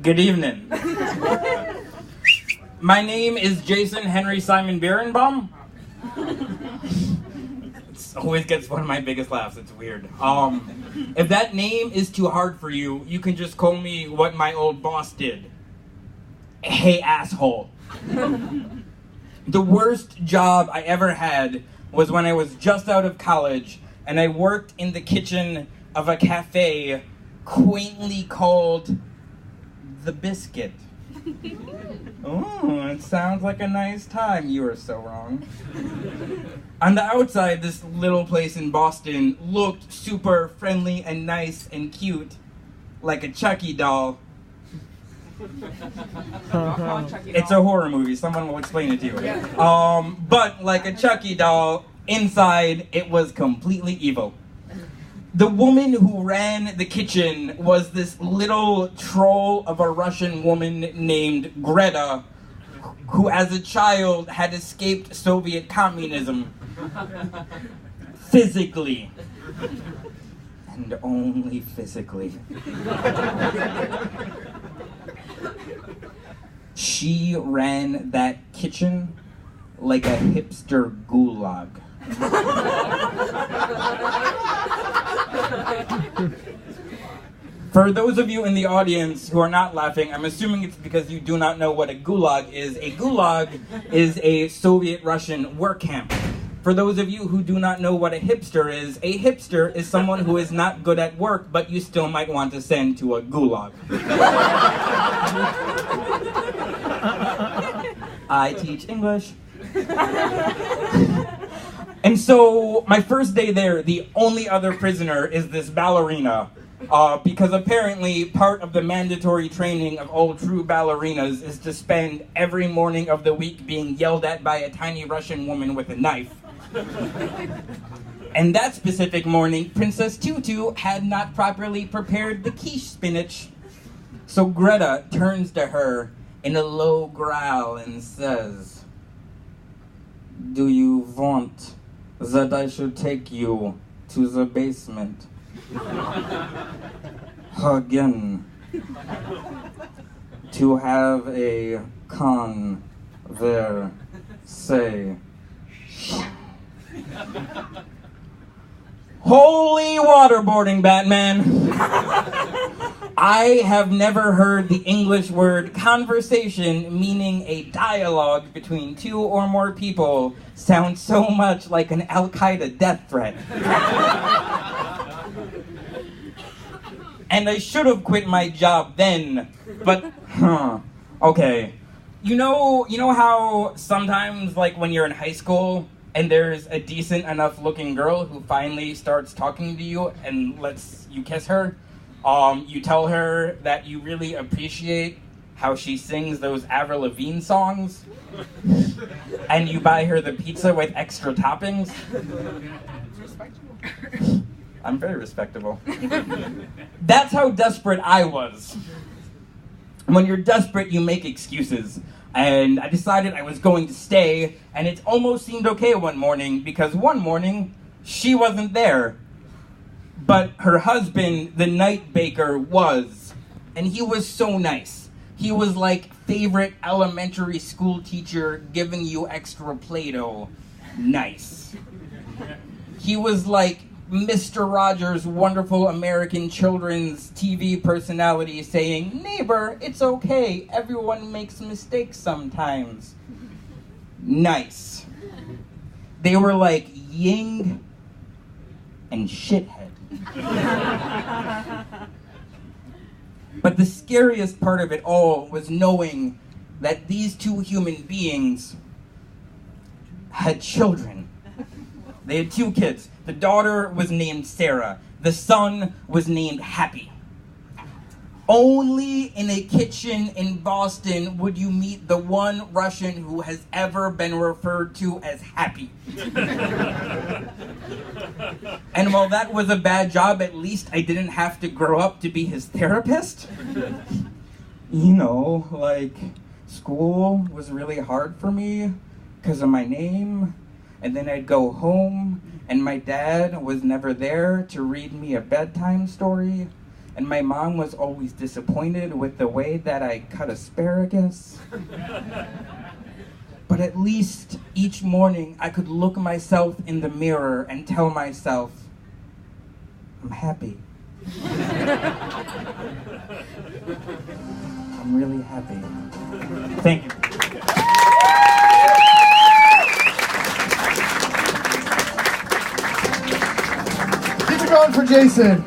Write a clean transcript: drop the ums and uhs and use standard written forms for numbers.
Good evening. My name is Jason Henry Simon-Bierenbaum. It always gets one of my biggest laughs. It's weird. If that name is too hard for you, you can just call me what my old boss did. Hey, asshole. The worst job I ever had was when I was just out of college and I worked in the kitchen of a cafe quaintly called The Biscuit. Oh, it sounds like a nice time. You are so wrong. On the outside, this little place in Boston looked super friendly and nice and cute, like a Chucky doll. It's a horror movie. Someone will explain it to you. But like a Chucky doll, inside it was completely evil. The woman who ran the kitchen was this little troll of a Russian woman named Greta, who as a child had escaped Soviet communism. Physically. And only physically. She ran that kitchen like a hipster gulag. For those of you in the audience who are not laughing, I'm assuming it's because you do not know what a gulag is. A gulag is a Soviet Russian work camp. For those of you who do not know what a hipster is someone who is not good at work, but you still might want to send to a gulag. I teach English. And so, my first day there, the only other prisoner is this ballerina. Because apparently part of the mandatory training of all true ballerinas is to spend every morning of the week being yelled at by a tiny Russian woman with a knife. And that specific morning, Princess Tutu had not properly prepared the quiche spinach. So Greta turns to her in a low growl and says, "Do you want that I should take you to the basement again to have a conversation?" Holy waterboarding, Batman! I have never heard the English word conversation, meaning a dialogue between two or more people, sound so much like an Al-Qaeda death threat. And I should have quit my job then, but, okay. You know how sometimes, like, when you're in high school, and there's a decent enough looking girl who finally starts talking to you and lets you kiss her? You tell her that you really appreciate how she sings those Avril Lavigne songs, and you buy her the pizza with extra toppings. I'm very respectable. That's how desperate I was. When you're desperate, you make excuses. And I decided I was going to stay, and it almost seemed okay one morning, because one morning, she wasn't there. But her husband, the night baker, was. And he was so nice. He was like favorite elementary school teacher giving you extra Play-Doh. Nice. He was like Mr. Rogers' wonderful American children's TV personality saying, "Neighbor, it's okay. Everyone makes mistakes sometimes." Nice. They were like Ying and Shithead. But the scariest part of it all was knowing that these two human beings had children. They had two kids. The daughter was named Sarah. The son was named Happy. Only in a kitchen in Boston would you meet the one Russian who has ever been referred to as Happy. And while that was a bad job, at least I didn't have to grow up to be his therapist. You know, like, school was really hard for me because of my name. And then I'd go home, and my dad was never there to read me a bedtime story. and my mom was always disappointed with the way that I cut asparagus. But at least each morning I could look myself in the mirror and tell myself, I'm happy. I'm really happy. Thank you. Keep it going for Jason.